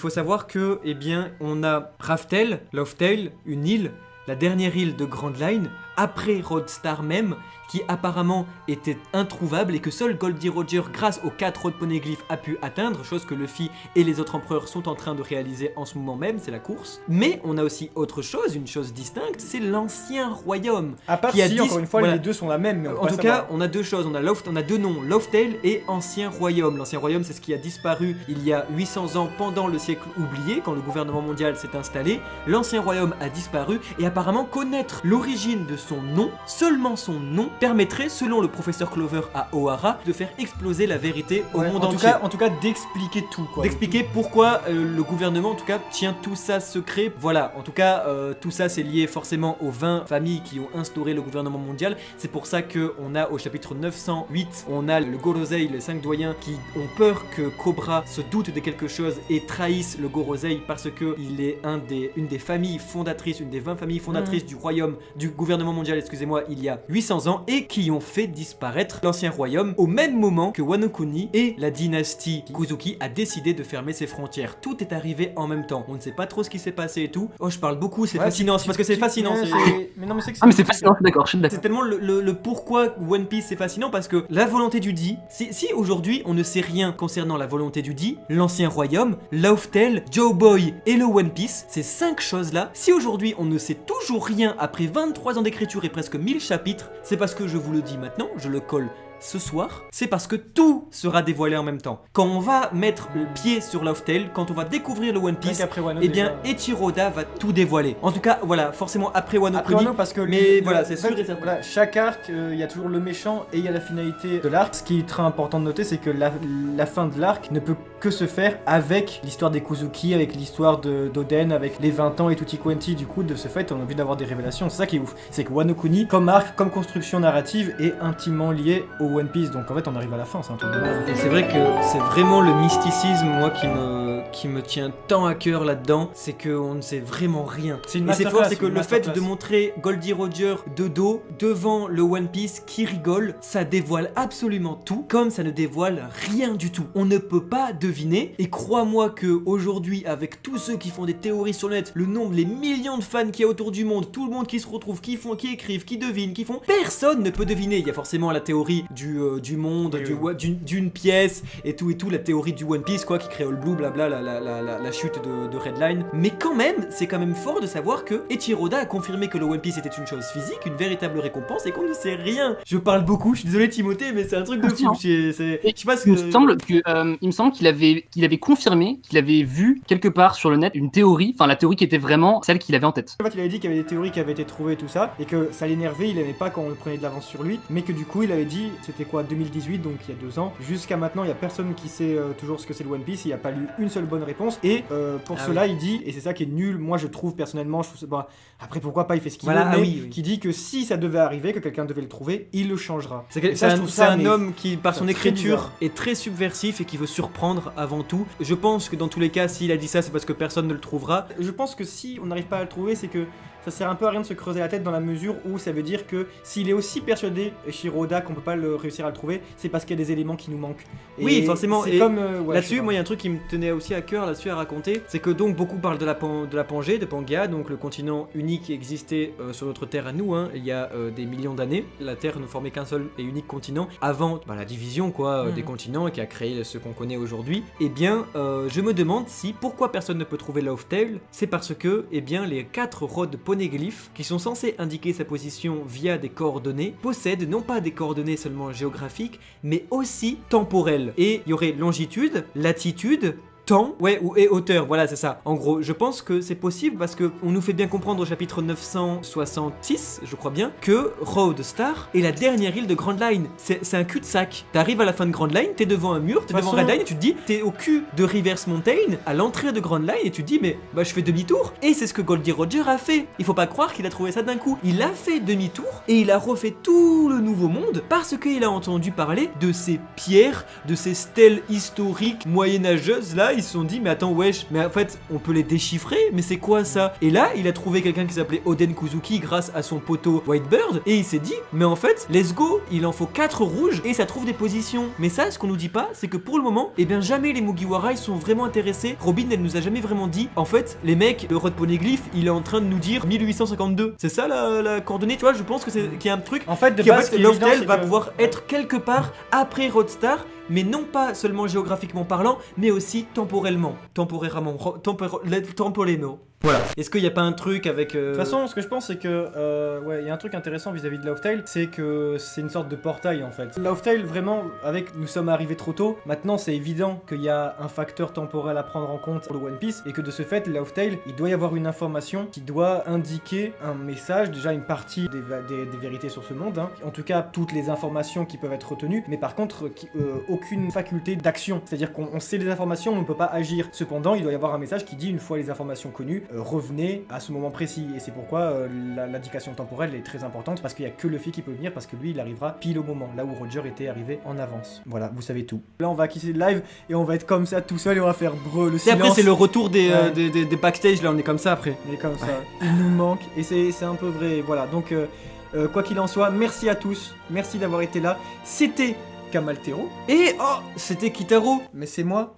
faut savoir que, eh bien, on a Raftel, Loftail, une île, la dernière île de Grand Line, après Roadstar même, qui apparemment était introuvable et que seul Goldie Roger, grâce aux 4 Road Poneglyphs, a pu atteindre, chose que Luffy et les autres empereurs sont en train de réaliser en ce moment même, c'est la course. Mais on a aussi autre chose, une chose distincte, c'est l'ancien royaume. À part si, encore une fois, les deux sont la même, mais en tout cas, on a deux choses, on a deux noms, Loftail et Ancien Royaume. L'Ancien Royaume, c'est ce qui a disparu il y a 800 ans pendant le siècle oublié, quand le gouvernement mondial s'est installé. L'Ancien Royaume a disparu et apparemment connaître l'origine de son nom, seulement son nom, permettrait, selon le professeur Clover à Ohara, de faire exploser la vérité au monde entier. En tout cas, d'expliquer tout, quoi. D'expliquer pourquoi le gouvernement, en tout cas, tient tout ça secret. Voilà, en tout cas, tout ça, c'est lié forcément aux 20 familles qui ont instauré le gouvernement mondial. C'est pour ça qu'on a, au chapitre 908, on a le Gorosei, les 5 doyens, qui ont peur que Cobra se doute de quelque chose et trahisse le Gorosei parce que il est une des familles fondatrices, une des 20 familles fondatrices du royaume, du gouvernement mondial, excusez-moi, il y a 800 ans, et qui ont fait disparaître l'ancien royaume au même moment que Wano Kuni et la dynastie Kuzuki a décidé de fermer ses frontières. Tout est arrivé en même temps. On ne sait pas trop ce qui s'est passé et tout. Oh, je parle beaucoup, c'est fascinant, c'est parce que c'est fascinant. Mais non, mais c'est fascinant, je suis d'accord. C'est tellement le pourquoi One Piece c'est fascinant, parce que la volonté du Di, si aujourd'hui on ne sait rien concernant la volonté du Di, l'ancien royaume, Lauftel, Joe Boy et le One Piece, ces 5 choses-là, si aujourd'hui on ne sait toujours rien après 23 ans d'écriture et presque 1000 chapitres, c'est parce que je vous le dis maintenant, je le colle ce soir, c'est parce que tout sera dévoilé en même temps. Quand on va mettre le pied sur Lauftel, quand on va découvrir le One Piece, eh bien Eiichiro Oda va tout dévoiler. En tout cas, voilà, forcément après Wano Kuni, parce que mais voilà, c'est sûr et certain. Voilà, chaque arc, il y a toujours le méchant et il y a la finalité de l'arc. Ce qui est très important de noter, c'est que la fin de l'arc ne peut que se faire avec l'histoire des Kuzuki, avec l'histoire d'Oden, avec les 20 ans et tutti quanti. Du coup, de ce fait, on a envie d'avoir des révélations. C'est ça qui est ouf. C'est que Wano Kuni, comme arc, comme construction narrative, est intimement lié au One Piece. Donc en fait, on arrive à la fin, c'est un truc de merde. Et c'est vrai que c'est vraiment le mysticisme, moi, qui me tient tant à cœur là-dedans, c'est qu'on ne sait vraiment rien. C'est une et c'est fort, c'est que le fait masterclass de montrer Goldie Roger de dos devant le One Piece qui rigole, ça dévoile absolument tout, comme ça ne dévoile rien du tout. On ne peut pas deviner, et crois-moi que aujourd'hui, avec tous ceux qui font des théories sur le net, le nombre, les millions de fans qu'il y a autour du monde, tout le monde qui se retrouve, qui écrivent, qui devinent, qui font, personne ne peut deviner. Il y a forcément la théorie du monde, d'une pièce et tout, la théorie du One Piece, quoi, qui crée All Blue, blabla, la chute de Redline. Mais quand même, c'est quand même fort de savoir que Eiichiro Oda a confirmé que le One Piece était une chose physique, une véritable récompense, et qu'on ne sait rien. Je parle beaucoup, je suis désolé Timothée, mais c'est un truc de fou. Je sais pas ce que... Il me semble qu'il avait confirmé, qu'il avait vu quelque part sur le net une théorie, enfin la théorie qui était vraiment celle qu'il avait en tête. En fait, il avait dit qu'il y avait des théories qui avaient été trouvées et tout ça, et que ça l'énervait, il aimait pas quand on le prenait de l'avance sur lui, mais que du coup, il avait dit, c'était quoi, 2018, donc il y a 2 ans, jusqu'à maintenant, il y a personne qui sait toujours ce que c'est le One Piece, il n'y a pas lu une seule bonne réponse, et pour cela, il dit, et c'est ça qui est nul, moi je trouve personnellement, bah, après pourquoi pas, il fait ce qu'il veut, mais qui dit que si ça devait arriver, que quelqu'un devait le trouver, il le changera. C'est un homme qui, par son écriture, est très subversif et qui veut surprendre avant tout. Je pense que dans tous les cas, s'il a dit ça, c'est parce que personne ne le trouvera. Je pense que si on n'arrive pas à le trouver, c'est que ça sert un peu à rien de se creuser la tête, dans la mesure où ça veut dire que s'il est aussi persuadé, Eiichiro Oda, qu'on peut pas réussir à le trouver, c'est parce qu'il y a des éléments qui nous manquent. Et oui, forcément. Et comme là-dessus, moi, il y a un truc qui me tenait aussi à cœur là-dessus à raconter, c'est que donc beaucoup parlent de la Pangée, de Pangea, donc le continent unique qui existait sur notre Terre à nous, hein, il y a des millions d'années. La Terre ne formait qu'un seul et unique continent avant la division des continents qui a créé ce qu'on connaît aujourd'hui. Eh bien, je me demande pourquoi personne ne peut trouver Lauftail, c'est parce que, eh bien, les 4 rods poneglyphes, qui sont censés indiquer sa position via des coordonnées, possèdent non pas des coordonnées seulement géographiques, mais aussi temporelles. Et il y aurait longitude, latitude, temps, et hauteur, voilà, c'est ça. En gros, je pense que c'est possible parce que on nous fait bien comprendre au chapitre 966, je crois bien, que Roadstar est la dernière île de Grand Line. C'est un cul-de-sac. T'arrives à la fin de Grand Line, t'es devant un mur, t'es devant Red Line et tu te dis, t'es au cul de Reverse Mountain, à l'entrée de Grand Line, et tu te dis, mais bah je fais demi-tour. Et c'est ce que Goldie Roger a fait. Il faut pas croire qu'il a trouvé ça d'un coup. Il a fait demi-tour et il a refait tout le nouveau monde parce qu'il a entendu parler de ces pierres, de ces stèles historiques moyenâgeuses là. ils se sont dit mais attends wesh, mais en fait on peut les déchiffrer, mais c'est quoi ça? Et là il a trouvé quelqu'un qui s'appelait Oden Kuzuki grâce à son poteau Whitebird et il s'est dit mais en fait let's go, il en faut 4 rouges et ça trouve des positions. Mais ça ce qu'on nous dit pas c'est que pour le moment eh bien jamais les Mugiwara ils sont vraiment intéressés. Robin elle nous a jamais vraiment dit en fait les mecs le Road Poneglyph il est en train de nous dire 1852. C'est ça la coordonnée, tu vois, je pense que c'est qu'il y a un truc En fait, de qui en base, fait, ce qui est évident, Loftel c'est va que- pouvoir être quelque part après Roadstar, mais non pas seulement géographiquement parlant, mais aussi temporellement. Temporellement. Voilà. Est-ce qu'il n'y a pas un truc avec. De toute façon, ce que je pense, c'est que ouais, il y a un truc intéressant vis-à-vis de Lauftail, c'est que c'est une sorte de portail en fait. Lauftail, vraiment, avec nous sommes arrivés trop tôt. Maintenant, c'est évident qu'il y a un facteur temporel à prendre en compte pour le One Piece et que de ce fait, Lauftail, il doit y avoir une information qui doit indiquer un message, déjà une partie des vérités sur ce monde, hein. En tout cas, toutes les informations qui peuvent être retenues, mais par contre, aucune faculté d'action. C'est-à-dire qu'on sait les informations, mais on ne peut pas agir. Cependant, il doit y avoir un message qui dit une fois les informations connues, revenez à ce moment précis. Et c'est pourquoi l'indication temporelle est très importante, parce qu'il n'y a que Luffy qui peut venir, parce que lui il arrivera pile au moment, là où Roger était arrivé en avance. Voilà, vous savez tout. Là on va quitter le live et on va être comme ça tout seul et on va faire breu le Et silence. après, c'est le retour des Ouais. backstage, là on est comme ça après. Mais comme ça, il nous manque et c'est un peu vrai. Voilà, donc quoi qu'il en soit, merci à tous, merci d'avoir été là. C'était Kamaltero, Et oh, c'était Kitaro. mais c'est moi.